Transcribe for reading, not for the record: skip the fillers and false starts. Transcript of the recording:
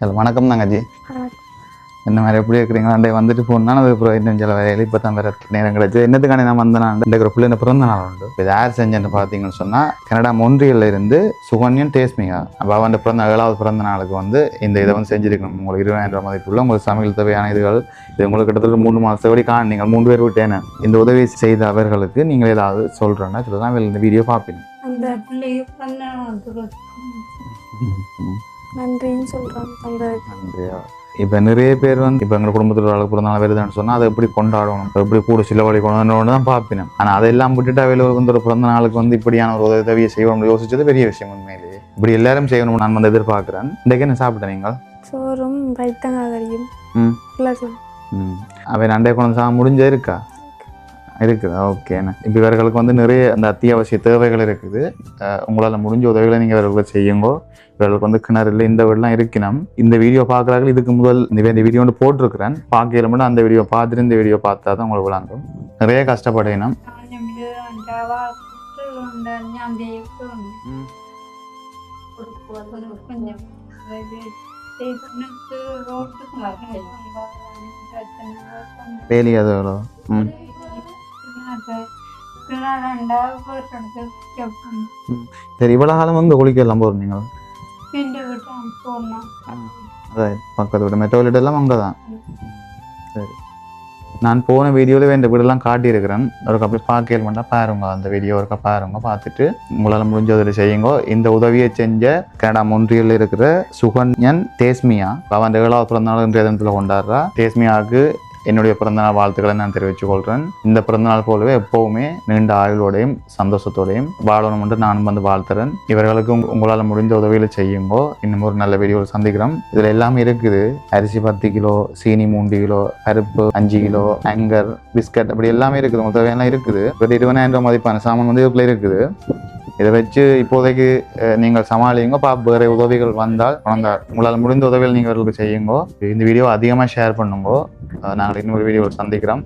Hello வணக்கம் தங்கச்சி. என்ன மாதிரி எப்படி இருக்கிறீங்களா? அண்டே வந்துட்டு போனால் அது அப்புறம் இன்னும் சில வேலையில் இப்போ தான் வேறு நேரம் கிடச்சி. என்னத்துக்கான நான் வந்தேன், இந்த பிள்ளை பிறந்த நாள் உண்டு. இது யார் செஞ்சேன்னு பார்த்தீங்கன்னு சொன்னால் கனடா மொன்றியலில் இருந்து சுகன்யன் தேஸ்மிகா. அப்போ அவன் பிறந்த 7வது பிறந்த நாளுக்கு வந்து இந்த இதை வந்து செஞ்சுருக்கணும். உங்களுக்கு 20,000 மதிப்புள்ள உங்களுக்கு சமையல் தேவையான இதுகள் இது உங்களுக்கு கிட்டத்தட்ட 3 மாதத்தை வரை நீங்கள் 3 பேர் விட்டேன்னு இந்த உதவி செய்த அவர்களுக்கு நீங்கள் ஏதாவது சொல்கிறேன்னா சொல்லலாம். இந்த வீடியோ பார்ப்பீங்க. அந்த பிள்ளைக்கு நன்றின்னு சொல்கிறோம். நன்றியா. இப்போ நிறைய பேர் வந்து இப்போ எங்கள் குடும்பத்தில் ஒரு பிறந்தநாள் வருதுன்னு சொன்னால் அதை எப்படி கொண்டாடணும், எப்படி கூட சிலவழி கொண்டாடணும்னு தான் பார்ப்பேன். ஆனால் அதெல்லாம் விட்டுட்டு அவையில் வந்து ஒரு பிறந்த நாளுக்கு வந்து இப்படியான ஒரு உதவியை செய்யணும்னு யோசிச்சது பெரிய விஷயம். உண்மையிலேயே இப்படி எல்லாரும் செய்யணும்னு நான் வந்து எதிர்பார்க்குறேன். இன்றைக்கு என்ன சாப்பிட்டேன் நீங்கள்? சோறும் பைத்தங்காயும். அவன் அண்டை குழந்தை சாப்பிட முடிஞ்சா இருக்கா? இருக்குதா? ஓகேண்ணா. இப்போ இவர்களுக்கு வந்து நிறைய அந்த அத்தியாவசிய தேவைகள் இருக்குது. உங்களால் முடிஞ்ச உதவிகளை நீங்கள் இவர்களுக்கு செய்யுங்கோ. இவர்களுக்கு வந்து கிணறுல இந்த வீடெலாம் இருக்கணும். இந்த வீடியோ பார்க்குறாங்க. இதுக்கு முதல் இந்த வீடியோ வந்து போட்டிருக்கிறேன். பார்க்கல மட்டும் அந்த வீடியோ பார்த்துட்டு இந்த வீடியோ பார்த்தா தான் உங்களுக்கு விளங்கும். நிறைய கஷ்டப்படணும். வேலி அது எவ்வளோ? சரி, இவ்வளோ காலம் வந்து குளிக்கலாம் போகிறீங்க? அதான் பக்கத்து வீடு மெட்ரோலிட் எல்லாம் அங்கே தான். சரி, நான் போன வீடியோவில் இந்த வீடெல்லாம் காட்டியிருக்கிறேன். ஒரு கப்பி பார்க்கல் பண்ணால் பாருங்க. அந்த வீடியோ ஒருக்கா பாருங்க. பார்த்துட்டு உங்களால் முடிஞ்ச உதவி செய்யுங்க. இந்த உதவியை செஞ்ச கனடா மொன்றியலில் இருக்கிற சுகன்யன் தேஸ்மியா அவன் 7வது பிறந்தநாள் இன்றைய தினத்தில் கொண்டாடுறா. தேஸ்மியாவுக்கு என்னுடைய பிறந்தநாள் வாழ்த்துக்களை நான் தெரிவித்துக் கொள்கிறேன். இந்த பிறந்தநாள் போலவே எப்போவுமே நீண்ட ஆயுளோடையும் சந்தோஷத்தோடையும் வாழணும் என்று நானும் வந்து வாழ்த்துறேன். இவர்களுக்கு உங்களால் முடிந்த உதவிகளை செய்யுங்கோ. இன்னும் ஒரு நல்ல வீடியோவில் சந்திக்கிறோம். இதில் எல்லாமே இருக்குது. அரிசி 10 கிலோ, சீனி 3 கிலோ, பருப்பு 5 கிலோ, ஆங்கர், பிஸ்கட், அப்படி எல்லாமே இருக்குது. உங்கள் தேவையெல்லாம் இருக்குது. ஒரு 20,000 மதிப்பான சாமான் வந்து இதுக்குள்ளே இருக்குது. இதை வச்சு இப்போதைக்கு நீங்கள் சமாளிங்க. வேறு உதவிகள் வந்தால் உங்களால் முடிந்த உதவிகள் நீங்கள் அவர்களுக்கு செய்யுங்கோ. இந்த வீடியோ அதிகமாக ஷேர் பண்ணுங்கோ. நாங்கள் இன்னொரு வீடியோவில் சந்திக்கிறோம்.